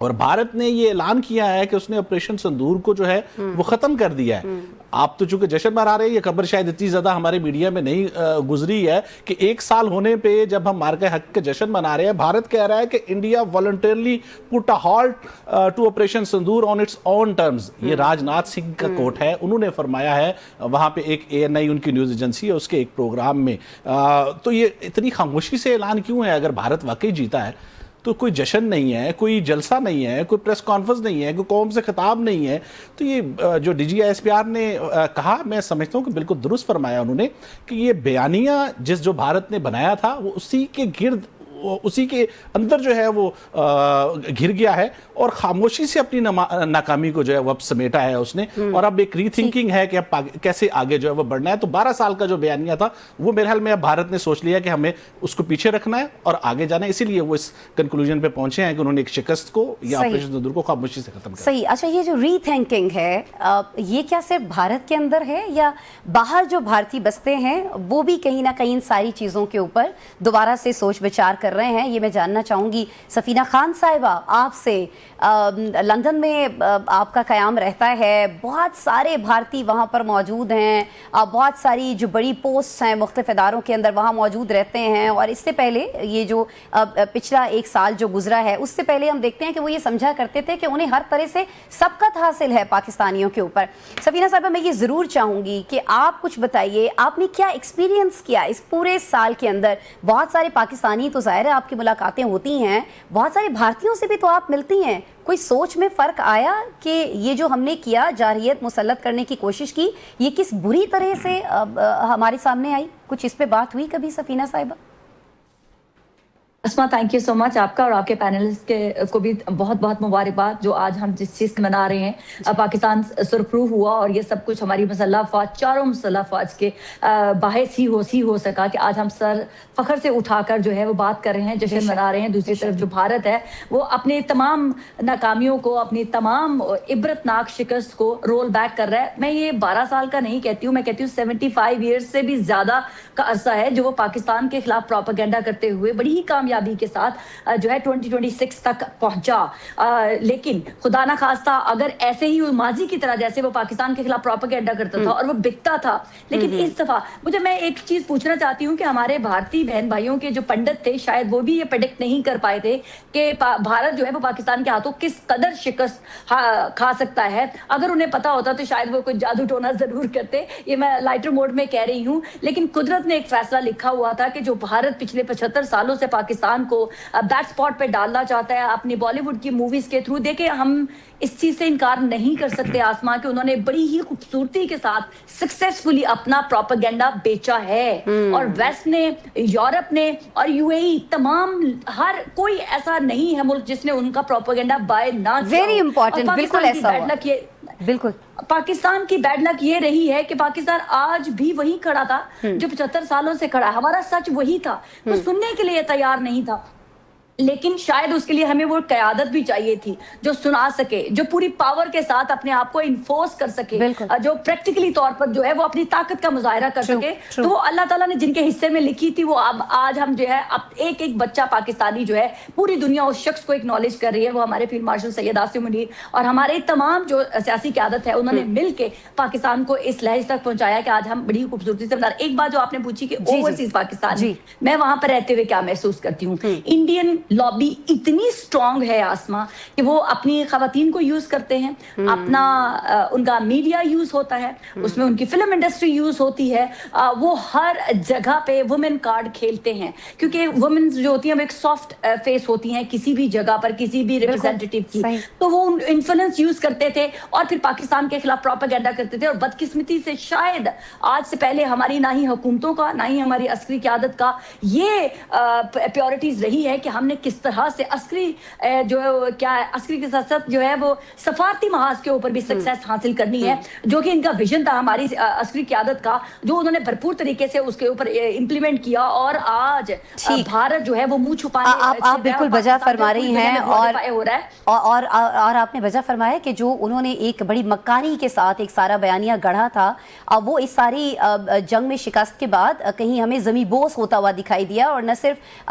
اور بھارت نے یہ اعلان کیا ہے کہ اس نے آپریشن سندور کو جو ہے وہ ختم کر دیا ہے. آپ تو چونکہ جشن منا رہے ہیں, یہ خبر شاید اتنی زیادہ ہمارے میڈیا میں نہیں گزری ہے کہ 1 سال ہونے پہ جب ہم مارکہ حق کے جشن منا رہے ہیں, بھارت کہہ رہا ہے کہ India voluntarily put a halt to operation Sindoor on its own terms. یہ راج ناتھ سنگھ کا کوٹ ہے, انہوں نے فرمایا ہے وہاں پہ ایک ANI ان کی نیوز ایجنسی ہے, اس کے ایک پروگرام میں. تو یہ اتنی خاموشی سے اعلان کیوں ہے؟ اگر بھارت واقعی جیتا ہے تو کوئی جشن نہیں ہے, کوئی جلسہ نہیں ہے, کوئی پریس کانفرنس نہیں ہے, کوئی قوم سے خطاب نہیں ہے. تو یہ جو DGISPR نے کہا, میں سمجھتا ہوں کہ بالکل درست فرمایا انہوں نے کہ یہ بیانیہ جو بھارت نے بنایا تھا وہ اسی کے گرد, اسی کے اندر جو ہے وہ گھر گیا ہے, اور خاموشی سے اپنی ناکامی کو جو ہے وہ اب سمیٹا ہے اس نے. اور اب ایک ری تھنکنگ ہے کہ اب کیسے آگے جو ہے وہ بڑھنا ہے. تو 12 سال کا جو بیانیہ تھا وہ میرے حال میں اب بھارت نے سوچ لیا کہ ہمیں اس کو پیچھے رکھنا ہے اور آگے جانا ہے. اسی لیے وہ اس کنکلوژن پہ پہنچے ہیں کہ انہوں نے ایک شکست کو یا آپریشن سندور کو خاموشی سے ختم کیا. صحیح. اچھا, یہ جو ری تھنکنگ ہے یہ کیا صرف بھارت کے اندر ہے یا باہر جو بھارتی بستے ہیں وہ بھی کہیں نہ کہیں ان ساری چیزوں کے اوپر دوبارہ سے سوچ بچار کر رہے ہیں؟ یہ میں جاننا چاہوں گی. سفینہ خان صاحبہ, آپ سے, لندن میں آپ کا قیام رہتا ہے, بہت سارے بھارتی وہاں پر موجود ہیں, بہت ساری جو بڑی پوسٹ ہیں مختلف اداروں کے اندر وہاں موجود رہتے ہیں, اور اس سے پہلے یہ جو پچھلا 1 سال جو گزرا ہے اس سے پہلے ہم دیکھتے ہیں کہ وہ یہ سمجھا کرتے تھے کہ انہیں ہر طرح سے سبقت حاصل ہے پاکستانیوں کے اوپر. سفینہ صاحبہ, میں یہ ضرور چاہوں گی کہ آپ کچھ بتائیے, آپ نے کیا ایکسپیرینس کیا اس پورے سال کے اندر؟ بہت سارے پاکستانی تو ظاہر ہے آپ کی ملاقاتیں ہوتی ہیں, بہت سارے بھارتیوں سے بھی تو آپ ملتی ہیں, کوئی سوچ میں فرق آیا کہ یہ جو ہم نے کیا, جارحیت مسلط کرنے کی کوشش کی, یہ کس بری طرح سے ہمارے سامنے آئی؟ کچھ اس پہ بات ہوئی کبھی سفینہ صاحبہ؟ اسما, تھینک یو سو مچ. آپ کا اور آپ کے پینلسٹ کو بھی بہت بہت مبارکباد جو آج ہم جس چیز منا رہے ہیں. پاکستان سرخرو ہوا اور یہ سب کچھ ہماری مسلح افواج, چاروں مسلح افواج کے باعث ہی ہو سکا کہ آج ہم سر فخر سے اٹھا کر جو ہے وہ بات کر رہے ہیں, جشن منا رہے ہیں. دوسری طرف جو بھارت ہے وہ اپنے تمام ناکامیوں کو, اپنی تمام عبرتناک شکست کو رول بیک کر رہا ہے. میں یہ 12 سال کا نہیں کہتی ہوں, میں کہتی ہوں 75 ایئرس سے بھی زیادہ کا عرصہ ہے جو وہ پاکستان کے خلاف پروپیگنڈا کرتے ہوئے بڑی ہی کامیابی کے ساتھ جو ہے 2026 تک پہنچا. لیکن خدا نہ خواستہ اگر ایسے ہی ماضی کی طرح جیسے وہ پاکستان کے خلاف پروپیگنڈا کرتا تھا اور وہ بکتا تھا, لیکن اس دفعہ میں ایک چیز پوچھنا چاہتی ہوں کہ ہمارے بھارتی بہن بھائیوں کے جو پنڈت تھے شاید وہ بھی یہ پریڈکٹ نہیں کر پائے تھے کہ بھارت جو ہے وہ پاکستان کے ہاتھوں کس قدر شکست کھا سکتا ہے. اگر انہیں پتا ہوتا تو شاید وہ کوئی جادو ٹونا ضرور کرتے. یہ میں لائٹر موڈ میں کہہ رہی ہوں, لیکن قدرت نے ایک فیصلہ لکھا ہوا تھا کہ جو بھارت پچھلے 75 سالوں سے پاکستان کو بیک سپاٹ پہ ڈالنا چاہتا ہے اپنی بالی ووڈ کی موویز کے تھرو. دیکھیں, ہم اس چیز سے انکار نہیں کر سکتے آسما کہ انہوں نے بڑی ہی خوبصورتی کے ساتھ سکسیسفلی اپنا پروپیگنڈا بیچا ہے. اور ویسٹ نے, یورپ نے اور UAE, تمام ہر کوئی ایسا نہیں ہے ملک جس نے ان کا پروپیگنڈا بائی نہ کیا. ویری امپورٹنٹ, بالکل ایسا ہوا. بالکل, پاکستان کی بیڈ لک یہ رہی ہے کہ پاکستان آج بھی وہی کھڑا تھا جو 75 سالوں سے کھڑا ہے. ہمارا سچ وہی تھا, وہ سننے کے لیے تیار نہیں تھا, لیکن شاید اس کے لیے ہمیں وہ قیادت بھی چاہیے تھی جو سنا سکے, جو پوری پاور کے ساتھ اپنے آپ کو انفورس کر سکے, جو پریکٹیکلی طور پر جو ہے وہ اپنی طاقت کا مظاہرہ کر سکے. تو وہ اللہ تعالیٰ نے جن کے حصے میں لکھی تھی وہ اب آج ہم جو ہے اب ایک ایک بچہ پاکستانی جو ہے پوری دنیا اس شخص کو اکنالج کر رہی ہے. وہ ہمارے فیلڈ مارشل سید عاصم منیر اور ہمارے تمام جو سیاسی قیادت ہے انہوں نے مل کے پاکستان کو اس لحاظ تک پہنچایا کہ آج ہم بڑی خوبصورتی سے. ایک بات جو آپ نے پوچھی کہ اوورسیز پاکستان, میں وہاں پر رہتے ہوئے کیا محسوس کرتی ہوں, انڈین لابی اتنی اسٹرانگ ہے آسما کہ وہ اپنی خواتین کو یوز کرتے ہیں, اپنا ان کا میڈیا یوز ہوتا ہے, اس میں ان کی فلم انڈسٹری یوز ہوتی ہے, وہ ہر جگہ پہ وومن کارڈ کھیلتے ہیں کیونکہ وومن جو ہوتی ہیں وہ ایک سافٹ فیس ہوتی ہیں کسی بھی جگہ پر کسی بھی ریپرزینٹیٹیو کی, تو وہ انفلوئنس یوز کرتے تھے اور پھر پاکستان کے خلاف پروپیگنڈا کرتے تھے. اور بدقسمتی سے شاید آج سے پہلے ہماری نہ ہی حکومتوں کا نہ ہی ہماری عسکری قیادت کا یہ پیورٹیز رہی ہے کہ ہم نے کس طرح سے عسکری جو کیا ہے عسکری کے ساتھ ساتھ جو ہے وہ سفارتی محاذ کے اوپر بھی سکسیس حاصل کرنی ہے, جو کہ ان کا ویژن تھا ہماری عسکری قیادت کا, جو انہوں نے بھرپور طریقے سے اس کے اوپر امپلیمنٹ کیا. اور آج بھارت جو ہے وہ منہ چھپانے, آپ بالکل بجا فرما رہی ہیں, اور آپ نے بجا فرمایا کہ جو انہوں نے ایک بڑی مکاری کے ساتھ ایک سارا بیانیہ گڑھا تھا, وہ اس ساری جنگ میں شکست کے بعد کہیں ہمیں زمیں بوس ہوتا ہوا دکھائی دیا, اور نہ صرف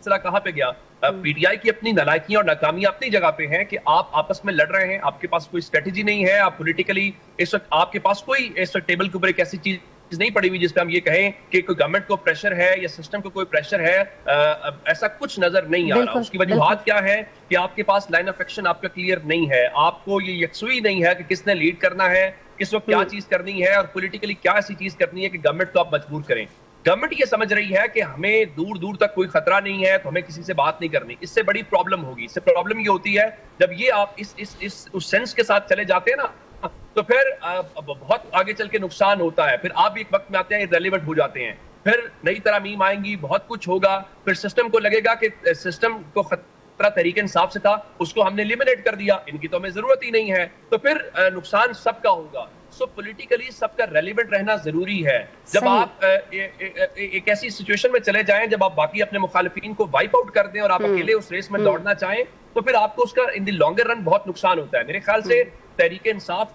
مسئلہ کہاں پہ گیا؟ پی ٹی آئی کی اپنی نالائکیاں اور ناکامیاں اپنی جگہ پہ ہیں کہ آپ آپس میں لڑ رہے ہیں, آپ کے پاس کوئی اسٹریٹجی نہیں ہے, آپ پولیٹیکلی اس وقت آپ کے پاس کوئی اس وقت ٹیبل کے اوپر ایک ایسی چیز نہیں پڑی ہوئی جس پہ ہم یہ کہیں کہ کوئی گورنمنٹ کو پریشر ہے یا سسٹم کو کوئی پریشر ہے. ایسا کچھ نظر نہیں آ رہا. اس کی وجوہات کیا ہے کہ آپ کے پاس لائن آف ایکشن آپ کا کلیئر نہیں ہے, آپ کو یہ یکسوئی نہیں ہے کہ کس نے لیڈ کرنا ہے, کس وقت کیا چیز کرنی ہے, اور پولیٹیکلی کیا ایسی چیز کرنی ہے کہ گورنمنٹ کو آپ مجبور کریں. گورنمنٹ یہ سمجھ رہی ہے کہ ہمیں دور دور تک کوئی خطرہ نہیں ہے تو ہمیں کسی سے بات نہیں کرنی. اس سے بڑی پرابلم ہوگی. اس سے پرابلم یہ ہوتی ہے جب یہ آپ اس سینس کے ساتھ چلے جاتے ہیں نا, تو پھر بہت آگے چل کے نقصان ہوتا ہے. پھر آپ ایک وقت میں آتے ہیں ریلیونٹ ہو جاتے ہیں, پھر نئی ترامیم آئیں گی, بہت کچھ ہوگا, پھر سسٹم کو لگے گا کہ سسٹم کو خطرہ تحریک انصاف سے تھا, اس کو ہم نے ایلیمنیٹ کر دیا, ان کی تو ہمیں ضرورت ہی نہیں ہے, تو پھر نقصان سب کا ہوگا. سو پولیٹیکلی سب کا ریلیونٹ رہنا ضروری ہے. جب آپ ایک ایسی سچویشن میں چلے جائیں جب آپ باقی اپنے مخالفین کو وائپ آؤٹ کر دیں اور آپ اکیلے اس ریس میں دوڑنا چاہیں, تو پھر آپ کو اس کا ان دی لانگر رن بہت نقصان ہوتا ہے. میرے خیال سے تحریک انصاف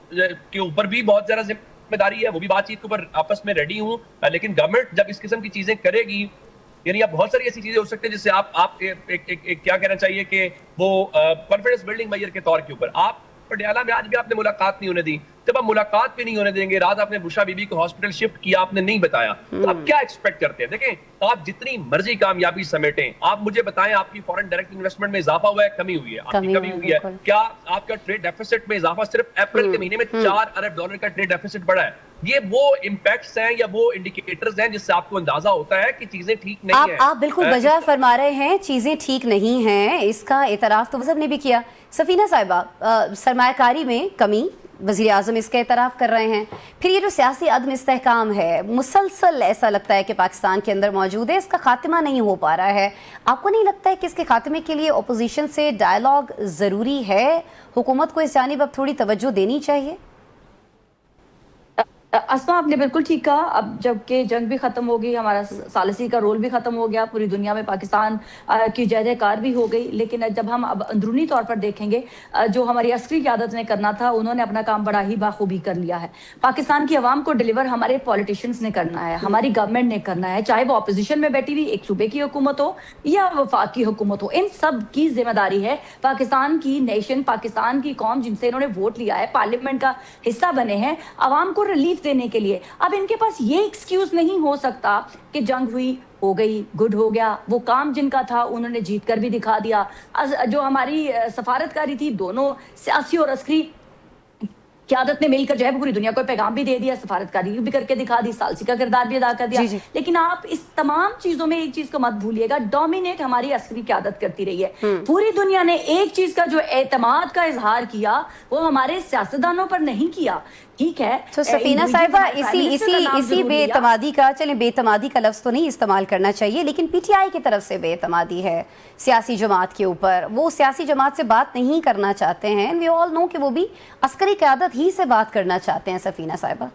کے اوپر بھی بہت زیادہ ذمہ داری ہے, وہ بھی بات چیت کے اوپر آپس میں ریڈی ہوں, لیکن گورنمنٹ جب اس قسم کی چیزیں کرے گی, یعنی اب بہت ساری ایسی چیزیں ہو سکتی ہیں جس سے آپ کیا کہنا چاہیے کہ وہ کانفیڈنس بلڈنگ میجر کے طور کے اوپر آپ پٹیالہ میں آج بھی آپ نے ملاقات نہیں ہونے دی. جب آپ ملاقات بھی نہیں ہونے دیں گے, رات آپ نے بشرا بی بی کو ہاسپٹل شفٹ کیا, آپ نے نہیں بتایا, تو آپ کیا ایکسپیکٹ کرتے ہیں؟ دیکھیں آپ جتنی مرضی کامیابی سمیٹیں, آپ مجھے بتائیں آپ کی فورن ڈائریکٹ انویسٹمنٹ میں اضافہ ہوا ہے, کمی ہوئی ہے, آپ کی کمی ہوئی ہے, کیا آپ کا ٹریڈ ڈیفیسٹ میں اضافہ صرف اپریل کے مہینے میں $4 ارب کا ٹریڈ ڈیفیسٹ بڑھا ہے. یہ وہ امپیکٹس ہیں یا وہ انڈیکیٹرز ہیں جس سے آپ کو اندازہ ہوتا ہے کہ چیزیں ٹھیک نہیں ہیں. آپ بالکل بجا فرما رہے ہیں, چیزیں ٹھیک نہیں ہیں, اس کا اعتراف تو وزیر نے بھی کیا. سفینہ صاحبہ, سرمایہ کاری میں کمی, وزیر اعظم اس کا اعتراف کر رہے ہیں. پھر یہ جو سیاسی عدم استحکام ہے مسلسل ایسا لگتا ہے کہ پاکستان کے اندر موجود ہے, اس کا خاتمہ نہیں ہو پا رہا ہے. آپ کو نہیں لگتا ہے کہ اس کے خاتمے کے لیے اپوزیشن سے ڈائلاگ ضروری ہے؟ حکومت کو اس جانب اب تھوڑی توجہ دینی چاہیے. اسما آپ نے بالکل ٹھیک کہا. اب جب کہ جنگ بھی ختم ہو گئی, ہمارا ثالثی کا رول بھی ختم ہو گیا, پوری دنیا میں پاکستان کی جے جے کار بھی ہو گئی, لیکن جب ہم اب اندرونی طور پر دیکھیں گے, جو ہماری عسکری قیادت نے کرنا تھا انہوں نے اپنا کام بڑا ہی باخوبی کر لیا ہے. پاکستان کی عوام کو ڈیلیور ہمارے پولیٹیشنز نے کرنا ہے, ہماری گورنمنٹ نے کرنا ہے, چاہے وہ اپوزیشن میں بیٹھی ہوئی ایک صوبے کی حکومت ہو یا وفاقی حکومت ہو. ان سب کی ذمہ داری ہے پاکستان کی نیشن, پاکستان کی قوم جن سے انہوں نے ووٹ لیا ہے, پارلیمنٹ کا حصہ بنے ہیں, عوام کو ریلیف دینے کے لیے. اب ان کے پاس یہ ایکسکیوز نہیں ہو سکتا کہ جنگ ہوئی, ہو گئی, گڈ ہو گیا, وہ کام جن کا تھا انہوں نے جیت کر بھی دکھا دیا. جو ہماری سفارتکاری تھی, دونوں سیاسی اور عسکری قیادت نے مل کر جو ہے پوری دنیا کو پیغام بھی دے دیا, سفارتکاری بھی کر کے دکھا دی, ثالثی کا کردار بھی ادا کر دیا. لیکن آپ اس تمام چیزوں میں ایک چیز کو مت بھولیے گا, ڈومینیٹ ہماری عسکری قیادت کرتی رہی ہے. پوری دنیا نے ایک چیز کا جو اعتماد کا اظہار کیا وہ ہمارے سیاستدانوں پر نہیں کیا. ٹھیک ہے, تو سفینہ صاحبہ اسی بے اعتمادی کا, چلیں بے اعتمادی کا لفظ تو نہیں استعمال کرنا چاہیے, لیکن پی ٹی آئی کی طرف سے بے اعتمادی ہے سیاسی جماعت کے اوپر. وہ سیاسی جماعت سے بات نہیں کرنا چاہتے ہیں, وی آل نو کہ وہ بھی عسکری قیادت ہی سے بات کرنا چاہتے ہیں. سفینہ صاحبہ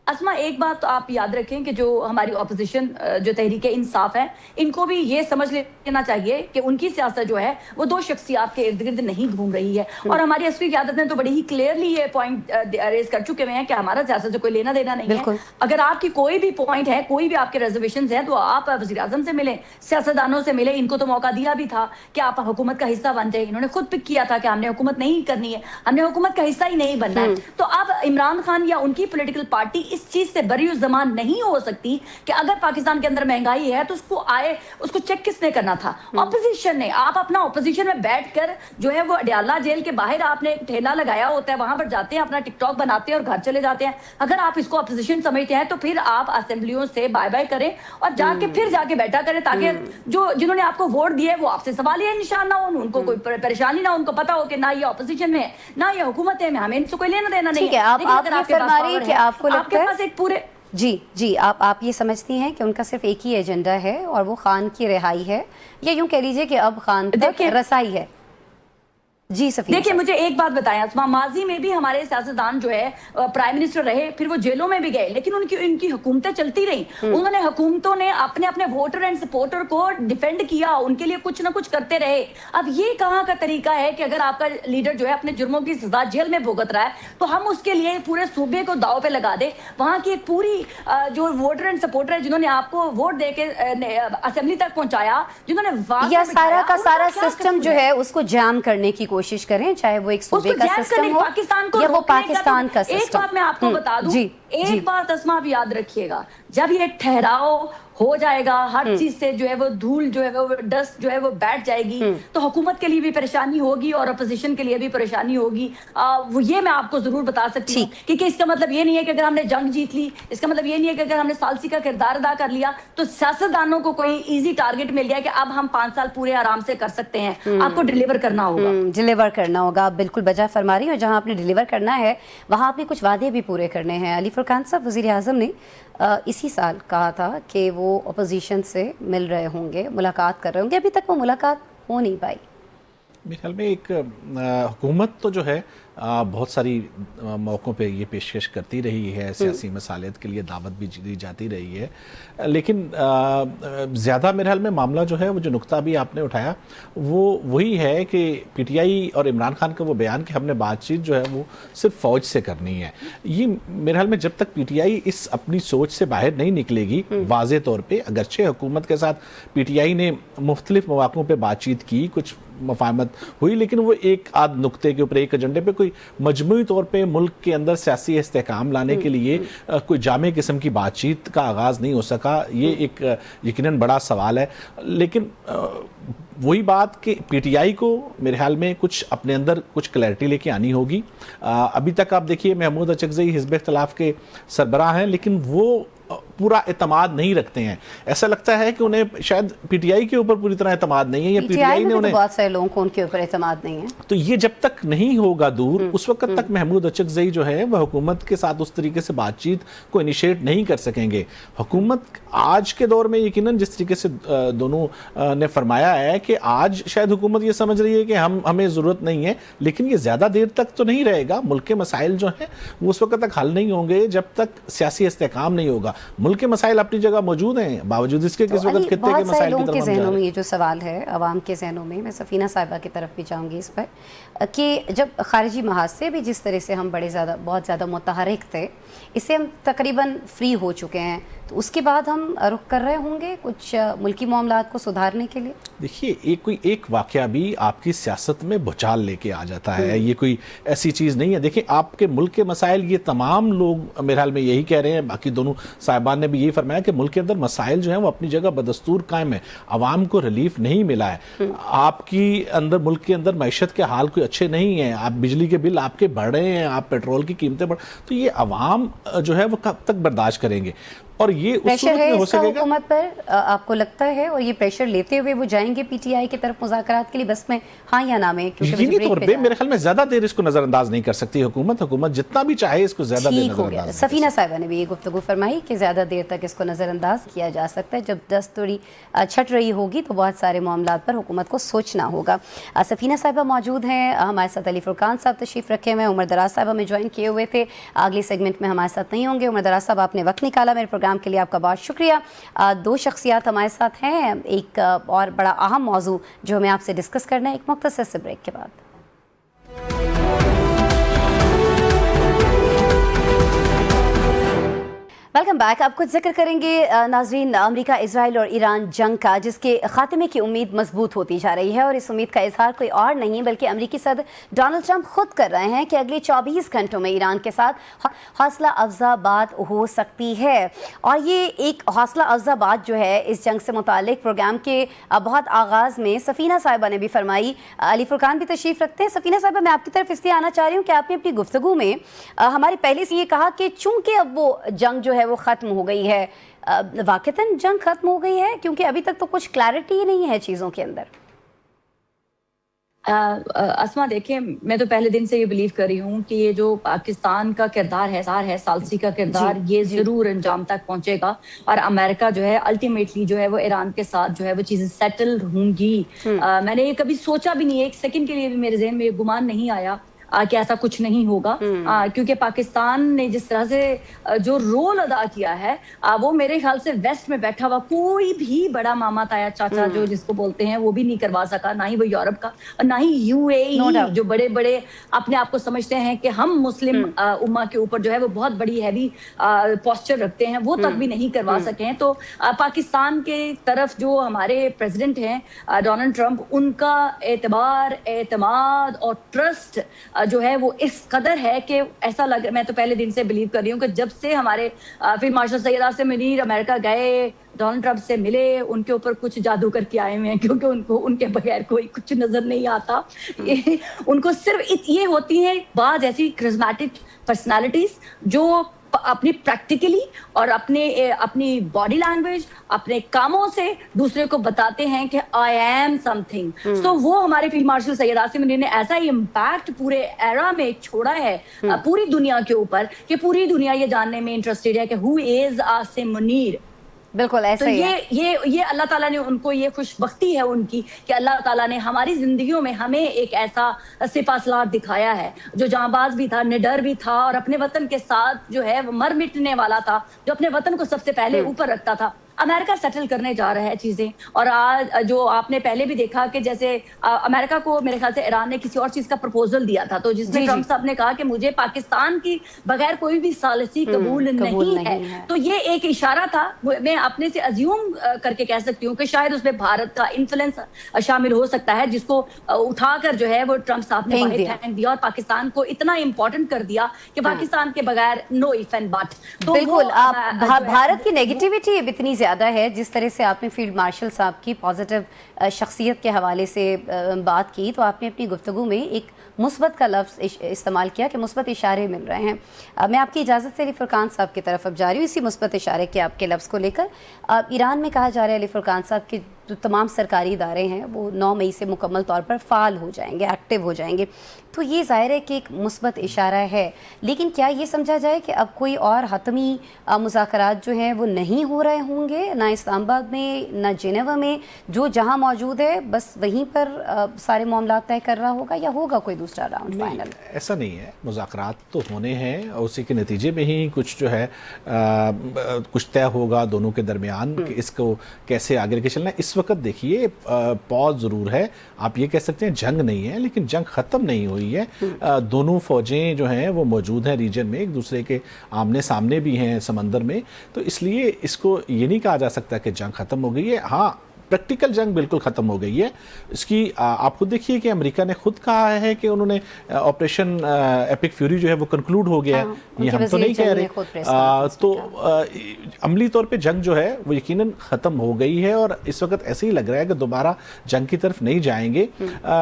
اسما ایک بات آپ یاد رکھیں کہ جو ہماری اپوزیشن جو تحریک انصاف ہے, ان کو بھی یہ سمجھ لینا چاہیے کہ ان کی سیاست جو ہے وہ دو شخصیات کے ارد گرد نہیں گھوم رہی ہے. اور ہماری عسکری قیادت نے تو بڑی ہی کلیئرلی یہ پوائنٹ ریز کر چکے ہوئے ہیں کہ ہمارا سیاست سے کوئی لینا دینا نہیں ہے. اگر آپ کی کوئی بھی پوائنٹ ہے, کوئی بھی آپ کے ریزرویشنز ہیں, تو آپ وزیر اعظم سے ملیں, سیاستدانوں سے ملیں. ان کو تو موقع دیا بھی تھا کہ آپ حکومت کا حصہ بن جائیں, انہوں نے خود پک کیا تھا کہ ہم نے حکومت نہیں کرنی ہے, ہم نے حکومت کا حصہ ہی نہیں بننا ہے. تو اب عمران خان یا ان کی پولیٹیکل پارٹی اس چیز سے بری زمان نہیں ہو سکتی کہ اگر پاکستان کے اندر مہنگائی ہے تو اس کو چیک کس نے کرنا تھا؟ اپوزیشن نے. آپ اپنا اپوزیشن میں بیٹھ کر جو ہے وہ اڈیالہ جیل کے باہر آپ نے ایک ٹھیلا لگایا ہوتا ہے, وہاں پر جاتے ہیں, اپنا ٹک ٹاک بناتے ہیں اور گھر چلے جاتے ہیں. اگر آپ اس کو اپوزیشن سمجھتے ہیں تو پھر آپ اسمبلیوں سے بائے بائے کریں اور پھر جا کے بیٹھا کریں, تاکہ جنہوں نے آپ کو ووٹ دیے وہ آپ سے سوالیہ نشان نہ ہو, ان کو کوئی پریشانی نہ, ان کو پتا ہو کہ نہ یہ اپوزیشن میں نہ یہ حکومت ہے, ہمیں ان سے کوئی لینا دینا نہیں ہے. آپ کے پاس ایک پورے جی آپ یہ سمجھتی ہیں کہ ان کا صرف ایک ہی ایجنڈا ہے اور وہ خان کی رہائی ہے, یا یوں کہہ لیجئے کہ اب خان تک رسائی ہے؟ جی سفینہ دیکھیں مجھے ایک بات بتائیں اسما، ماضی میں بھی ہمارے سیاستدان جو ہے پرائم منسٹر رہے، پھر وہ جیلوں میں بھی گئے، لیکن ان کی حکومتیں چلتی رہیں. انہوں نے حکومتوں نے اپنے ووٹر اینڈ سپورٹر کو ڈیفینڈ کیا، ان کے لیے کچھ نہ کچھ کرتے رہے. اب یہ کہاں کا طریقہ ہے کہ اگر آپ کا لیڈر جو ہے اپنے جرموں کی سزا جیل میں بھگت رہا ہے تو ہم اس کے لیے پورے صوبے کو داؤ پہ لگا دیں؟ وہاں کی ایک پوری جو ووٹر اینڈ سپورٹر ہے جنہوں نے آپ کو ووٹ دے کے اسمبلی تک پہنچایا، جنہوں نے یا سارا کا سارا سسٹم جو ہے اس کو جام کرنے کی کوشش کریں، چاہے وہ ایک صوبے کا سسٹم ہو یا وہ پاکستان کا سسٹم. ایک بات میں آپ کو بتا دوں، ایک بات اسما آپ یاد رکھیے گا، جب یہ ٹھہراؤ ہو جائے گا، ہر چیز سے جو ہے وہ دھول جو ہے وہ ڈسٹ جو ہے وہ بیٹھ جائے گی، تو حکومت کے لیے بھی پریشانی ہوگی اور اپوزیشن کے لیے بھی پریشانی ہوگی. وہ یہ میں آپ کو ضرور بتا سکتی ہوں، کیونکہ اس کا مطلب یہ نہیں ہے کہ اگر ہم نے جنگ جیت لی، اس کا مطلب یہ نہیں ہے کہ اگر ہم نے ثالثی کا کردار ادا کر لیا تو سیاستدانوں کو کوئی ایزی ٹارگٹ مل گیا کہ اب ہم 5 سال پورے آرام سے کر سکتے ہیں. آپ کو ڈیلیور کرنا ہوگا. ڈیلیور کرنا ہوگا، آپ بالکل بجا فرما رہی ہیں، اور جہاں آپ نے ڈیلیور کرنا ہے وہاں آپ نے کچھ وعدے بھی پورے کرنے ہیں. علی فرقان صاحب، وزیر اعظم نے اسی سال کہا تھا کہ وہ اپوزیشن سے مل رہے ہوں گے، ملاقات کر رہے ہوں گے، ابھی تک وہ ملاقات ہو نہیں پائی. میرے خیال میں ایک حکومت تو جو ہے بہت ساری موقعوں پہ یہ پیشکش کرتی رہی ہے، سیاسی مسالت کے لیے دعوت بھی دی جاتی رہی ہے، لیکن زیادہ میرے خیال میں معاملہ جو ہے وہ جو نقطہ بھی آپ نے اٹھایا وہ وہی ہے کہ پی ٹی آئی اور عمران خان کا وہ بیان کہ ہم نے بات چیت جو ہے وہ صرف فوج سے کرنی ہے. یہ میرے خیال میں جب تک پی ٹی آئی اس اپنی سوچ سے باہر نہیں نکلے گی واضح طور پہ، اگرچہ حکومت کے ساتھ پی ٹی آئی نے مختلف مواقعوں پہ بات چیت کی، کچھ مفاہمت ہوئی، لیکن وہ ایک آدھ نقطے کے اوپر، ایک ایجنڈے پہ کوئی مجموعی طور پہ ملک کے اندر سیاسی استحکام لانے کے لیے کوئی جامع قسم کی بات چیت کا آغاز نہیں ہو سکا. یہ ایک یقیناً بڑا سوال ہے. لیکن وہی بات کہ پی ٹی آئی کو میرے خیال میں کچھ اپنے اندر کچھ کلیئرٹی لے کے آنی ہوگی. ابھی تک آپ دیکھیے محمود اچکزئی حزب اختلاف کے سربراہ ہیں، لیکن وہ پورا اعتماد نہیں رکھتے ہیں. ایسا لگتا ہے کہ انہیں شاید پی ٹی آئی کے اوپر پوری طرح اعتماد نہیں ہے، یا پی ٹی آئی نے انہیں، بہت سارے لوگوں کو ان کے اوپر اعتماد نہیں ہے. تو یہ جب تک نہیں ہوگا دور، اس وقت تک محمود اچکزئی جو ہے وہ حکومت کے ساتھ اس طریقے سے بات چیت کو انیشیٹ نہیں کر سکیں گے. حکومت آج کے دور میں یقیناً جس طریقے سے دونوں نے فرمایا ہے کہ آج شاید حکومت یہ سمجھ رہی ہے کہ ہمیں ضرورت نہیں ہے، لیکن یہ زیادہ دیر تک تو نہیں رہے گا. ملک کے مسائل جو ہیں وہ اس وقت تک حل نہیں ہوں گے جب تک سیاسی استحکام نہیں ہوگا. ملک کے مسائل اپنی جگہ موجود ہیں، باوجود اس کے کس وقت خطے کے مسائل کی طرف ہم جا رہے ہیں. میں یہ جو سوال ہے عوام کے ذہنوں میں سفینہ صاحبہ کی طرف بھی جاؤں گی اس پر، کہ جب خارجی محاذ سے بھی جس طرح سے ہم بہت زیادہ متحرک تھے، اس سے ہم تقریباً فری ہو چکے ہیں، تو اس کے بعد ہم رخ کر رہے ہوں گے کچھ ملکی معاملات کو سدھارنے کے لیے. دیکھیے ایک واقعہ بھی آپ کی سیاست میں بھوچال لے کے آ جاتا ہے. یہ کوئی ایسی چیز نہیں ہے. دیکھیں آپ کے ملک کے مسائل، یہ تمام لوگ میرے حال میں یہی کہہ رہے ہیں، باقی دونوں صاحبان نے بھی یہی فرمایا کہ ملک کے اندر مسائل جو ہیں وہ اپنی جگہ بدستور قائم ہے. عوام کو ریلیف نہیں ملا ہے. آپ کی اندر ملک کے اندر معیشت کے حال کوئی اچھے نہیں ہیں. آپ بجلی کے بل آپ کے بڑھ رہے ہیں، آپ پیٹرول کی قیمتیں بڑھ، تو یہ عوام جو ہے وہ کب تک برداشت کریں گے؟ اور یہ پریشر ہے اس کا حکومت پر، آپ کو لگتا ہے؟ اور یہ پریشر لیتے ہوئے وہ جائیں گے پی ٹی آئی کی طرف مذاکرات کے لیے، بس میں ہاں یا نہ میں؟ یقینی طور پہ میرے خیال میں زیادہ دیر اس کو نظر انداز نہیں کر سکتی حکومت جتنا بھی چاہے اس کو زیادہ دیر نظر انداز. سفینہ صاحبہ نے بھی یہ گفتگو فرمائی کہ زیادہ دیر تک اس کو نظر انداز کیا جا سکتا ہے. جب دست تھوڑی چھٹ رہی ہوگی تو بہت سارے معاملات پر حکومت کو سوچنا ہوگا. سفینہ صاحبہ موجود ہیں ہمارے ساتھ، علی فرقان صاحب تشریف رکھے ہوئے ہیں، عمر دراز صاحبہ میں جوائن کیے ہوئے تھے، اگلی سیگمنٹ میں ہمارے ساتھ نہیں ہوں گے. عمر دراز صاحب آپ نے وقت نکالا میرے پروگرام کے لیے، آپ کا بہت شکریہ. دو شخصیات ہمارے ساتھ ہیں، ایک اور بڑا اہم موضوع جو ہمیں آپ سے ڈسکس کرنا ہے ایک مختصر سے بریک کے بعد. Welcome back. اب کچھ ذکر کریں گے ناظرین امریکہ، اسرائیل اور ایران جنگ کا، جس کے خاتمے کی امید مضبوط ہوتی جا رہی ہے، اور اس امید کا اظہار کوئی اور نہیں بلکہ امریکی صدر ڈونلڈ ٹرمپ خود کر رہے ہیں کہ اگلے 24 گھنٹوں میں ایران کے ساتھ حوصلہ افزا بات ہو سکتی ہے. اور یہ ایک حوصلہ افزا بات جو ہے اس جنگ سے متعلق پروگرام کے بہت آغاز میں سفینہ صاحبہ نے بھی فرمائی. علی فرقان بھی تشریف رکھتے ہیں. سفینہ صاحبہ میں آپ کی طرف اس لیے آنا چاہ رہی ہوں کہ آپ نے اپنی گفتگو میں ہماری پہلے سے یہ کہا کہ چونکہ اب وہ جنگ جو ہے وہ ختم ہو گئی ہے، واقعتاً جنگ ختم ہو گئی ہے کیونکہ ابھی تک تو کچھ کلیئرٹی ہی نہیں ہے چیزوں کے اندر. اسما دیکھیں، میں تو پہلے دن سے یہ بلیو کر رہی ہوں کہ یہ جو پاکستان کا کردار ہے سالسی کا کردار، یہ ضرور انجام تک پہنچے گا، اور امریکہ جو ہے الٹیمیٹلی جو ہے وہ ایران کے ساتھ جو ہے وہ چیزیں سیٹل ہوں گی۔ میں نے یہ کبھی سوچا بھی نہیں، ایک سیکنڈ کے لیے بھی میرے ذہن میں یہ گمان نہیں آیا کہ ایسا کچھ نہیں ہوگا، کیونکہ پاکستان نے جس طرح سے جو رول ادا کیا ہے وہ میرے خیال سے ویسٹ میں بیٹھا ہوا کوئی بھی بڑا ماما تایا چاچا جو جس کو بولتے ہیں وہ بھی نہیں کروا سکا، نہ ہی وہ یورپ کا اور نہ ہی یو اے ای جو بڑے بڑے اپنے آپ کو سمجھتے ہیں کہ ہم مسلم امہ کے اوپر جو ہے وہ بہت بڑی ہیوی پوسچر رکھتے ہیں، وہ تک بھی نہیں کروا سکے ہیں۔ تو پاکستان کے طرف جو ہمارے پریزیڈنٹ ہیں ڈونلڈ ٹرمپ، ان کا اعتبار، اعتماد اور ٹرسٹ جو ہے وہ اس قدر ہے کہ ایسا لگ، میں تو پہلے دن سے بلیو کر رہی ہوں کہ جب سے ہمارے فیلڈ مارشل سید عاصم منیر امریکہ گئے، ڈونلڈ ٹرمپ سے ملے، ان کے اوپر کچھ جادو کر کے آئے ہوئے ہیں، کیونکہ ان کو ان کے بغیر کوئی کچھ نظر نہیں آتا۔ ان کو صرف یہ ہوتی ہیں بعض ایسی کرزمیٹک پرسنالٹیز جو اپنی پریکٹیکلی اور اپنی باڈی لینگویج، اپنے کاموں سے دوسرے کو بتاتے ہیں کہ آئی ایم سم تھنگ۔ سو وہ ہمارے فیلڈ مارشل سید عاصم منیر نے ایسا ہی امپیکٹ پورے ایرا میں چھوڑا ہے پوری دنیا کے اوپر کہ پوری دنیا یہ جاننے میں انٹرسٹڈ ہے کہ ہو از عاصم منیر۔ بالکل ایسا ہی ہے۔ یہ اللہ تعالیٰ نے ان کو، یہ خوش بختی ہے ان کی کہ اللہ تعالیٰ نے ہماری زندگیوں میں ہمیں ایک ایسا سپہ سالار دکھایا ہے جو جاں باز بھی تھا، نڈر بھی تھا، اور اپنے وطن کے ساتھ جو ہے وہ مر مٹنے والا تھا، جو اپنے وطن کو سب سے پہلے اوپر رکھتا تھا۔ امریکہ سیٹل کرنے جا رہا ہے چیزیں، اور آج جو آپ نے پہلے بھی دیکھا کہ جیسے امریکہ کو میرے خیال سے ایران نے کسی اور چیز کا پرپوزل دیا تھا، تو جس میں ٹرمپ صاحب نے کہا کہ مجھے پاکستان کی بغیر کوئی بھی ثالثی قبول نہیں ہے، تو یہ ایک اشارہ تھا۔ میں اپنے سے ازیوم کر کے کہہ سکتی ہوں کہ شاید اس میں بھارت کا انفلوئنس شامل ہو سکتا ہے، جس کو اٹھا کر جو ہے وہ ٹرمپ صاحب نے پھینک دیا اور پاکستان کو اتنا امپورٹنٹ کر دیا کہ پاکستان کے بغیر نو ایف اینڈ بٹ۔ بالکل، بھارت کی نیگیٹیوٹی اب اتنی زیادہ ہے، جس طرح سے آپ نے فیلڈ مارشل صاحب کی پازیٹیو شخصیت کے حوالے سے بات کی، تو آپ نے اپنی گفتگو میں ایک مثبت کا لفظ استعمال کیا کہ مثبت اشارے مل رہے ہیں۔ میں آپ کی اجازت سے علی فرقان صاحب کی طرف اب جا رہی ہوں اسی مثبت اشارے کے آپ کے لفظ کو لے کر۔ ایران میں کہا جا رہا ہے علی فرقان صاحب کہ جو تمام سرکاری ادارے ہیں وہ 9 مئی سے مکمل طور پر فعال ہو جائیں گے، ایکٹیو ہو جائیں گے، تو یہ ظاہر ہے کہ ایک مثبت اشارہ ہے، لیکن کیا یہ سمجھا جائے کہ اب کوئی اور حتمی مذاکرات جو ہیں وہ نہیں ہو رہے ہوں گے، نہ اسلام آباد میں نہ جنیوا میں، جو جہاں موجود ہے بس وہیں پر سارے معاملات طے کر رہا ہوگا، یا ہوگا کوئی دوسرا راؤنڈ فائنل؟ ایسا نہیں ہے، مذاکرات تو ہونے ہیں اور اسی کے نتیجے میں ہی کچھ جو ہے کچھ طے ہوگا دونوں کے درمیان کہ اس کو کیسے آگے لے کے چلنا ہے۔ اس وقت دیکھیے پاز ضرور ہے، آپ یہ کہہ سکتے ہیں جنگ نہیں ہے، لیکن جنگ ختم نہیں ہوئی ہے۔ دونوں فوجیں جو ہیں وہ موجود ہیں ریجن میں، ایک دوسرے کے آمنے سامنے بھی ہیں سمندر میں، تو اس لیے اس کو یہ نہیں کہا جا سکتا کہ جنگ ختم ہو گئی ہے۔ ہاں، پریکٹیکل جنگ بالکل ختم ہو گئی ہے۔ اس کی آپ خود دیکھیے کہ امریکہ نے خود کہا ہے کہ انہوں نے آپریشن ایپک فیوری جو ہے وہ کنکلوڈ ہو گیا ہے، یہ ہم تو نہیں کہہ رہے۔ تو عملی طور پہ جنگ جو ہے وہ یقیناً ختم ہو گئی ہے، اور اس وقت ایسے ہی لگ رہا ہے کہ دوبارہ جنگ کی طرف نہیں جائیں گے،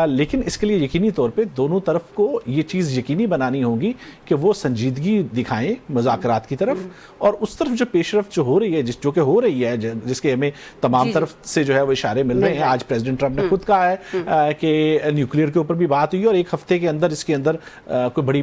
لیکن اس کے لیے یقینی طور پہ دونوں طرف کو یہ چیز یقینی بنانی ہوگی کہ وہ سنجیدگی دکھائیں مذاکرات کی طرف، اور اس طرف جو پیش رفت جو ہو رہی ہے، جو کہ ہو رہی ہے، جس کے ہمیں تمام طرف سے جو ہے وہ اشارے مل رہے ہیں۔ آج پریزیڈنٹ ٹرمپ نے خود کہا ہے کہ نیوکلیئر کے اوپر بھی بات ہوئی اور ایک ہفتے کے اندر اس کے اندر کوئی بڑی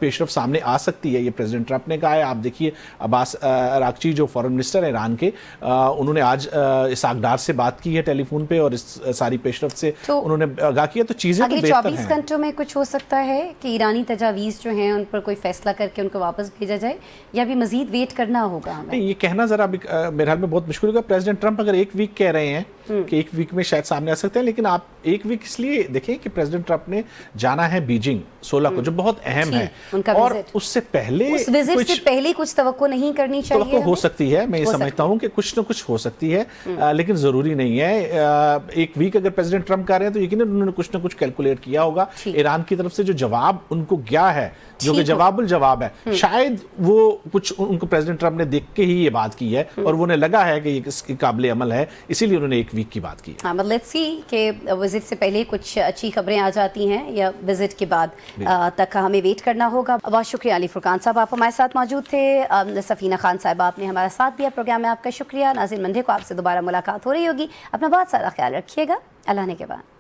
پیش رفت سامنے آ سکتی ہے، یہ پریزیڈنٹ ٹرمپ نے کہا ہے۔ آپ دیکھیے عباس اراغچی جو فارن منسٹر ہیں ایران کے، انہوں نے آج اسحاق ڈار سے بات کی ہے ٹیلی فون پہ، اور اس ساری پیش رفت سے انہوں نے آگاہ کیا، تو چیزیں تو بہتر ہیں۔ 24 گھنٹوں میں کچھ ہو سکتا ہے کہ ایرانی تجاویز جو ہیں ان پر کوئی فیصلہ کر کے ان کو واپس بھیجا جائے، یا بھی مزید ویٹ کرنا ہوگا ہمیں؟ یہ کہنا ذرا میرے حال میں بہت مشکل ہوگا۔ پریزیڈنٹ ٹرمپ اگر ایک ویک کہہ رہے ہیں کہ ایک ویک میں شاید سامنے آ سکتے ہیں، لیکن آپ ایک ویک اس لیے دیکھیں کہ پریزیڈنٹ ٹرمپ نے جانا ہے بیجنگ 16 کو، جو بہت اہم ہے، اور اس سے پہلے اس وزٹ سے پہلے کچھ توقع نہیں کرنی چاہیے؟ توقع ہو سکتی ہے، میں یہ سمجھتا ہوں کہ کچھ نہ کچھ ہو سکتی ہے، لیکن ضروری نہیں ہے۔ ایک ویک اگر پریزیڈنٹ ٹرمپ کہہ رہے ہیں تو یقیناً انہوں نے کچھ نہ کچھ کیلکولیٹ کیا ہوگا۔ ایران کی طرف سے جو جواب ان کو گیا ہے، جو کہ جواب الجواب ہے، شاید وہ کچھ ان کو پریزیڈنٹ ٹرمپ نے دیکھ کے ہی یہ بات کی ہے، اور وہ انہیں لگا ہے کہ یہ اس کی قابل عمل ہے، اسی لیے انہوں نے ایک ویک کی بات کی۔ ہاں، لیٹس سی کہ وزٹ سے پہلے کچھ اچھی خبریں آ جاتی ہیں یا وزٹ کے بعد تک ہمیں ویٹ کرنا ہوگا۔ بہت شکریہ علی فرقان صاحب، آپ ہمارے ساتھ موجود تھے۔ سفینہ خان صاحبہ، آپ نے ہمارا ساتھ دیا پروگرام میں، آپ کا شکریہ۔ ناظرین، منڈے کو آپ سے دوبارہ ملاقات ہو رہی ہوگی، اپنا بہت سارا خیال رکھیے گا، اللہ نے کے بعد۔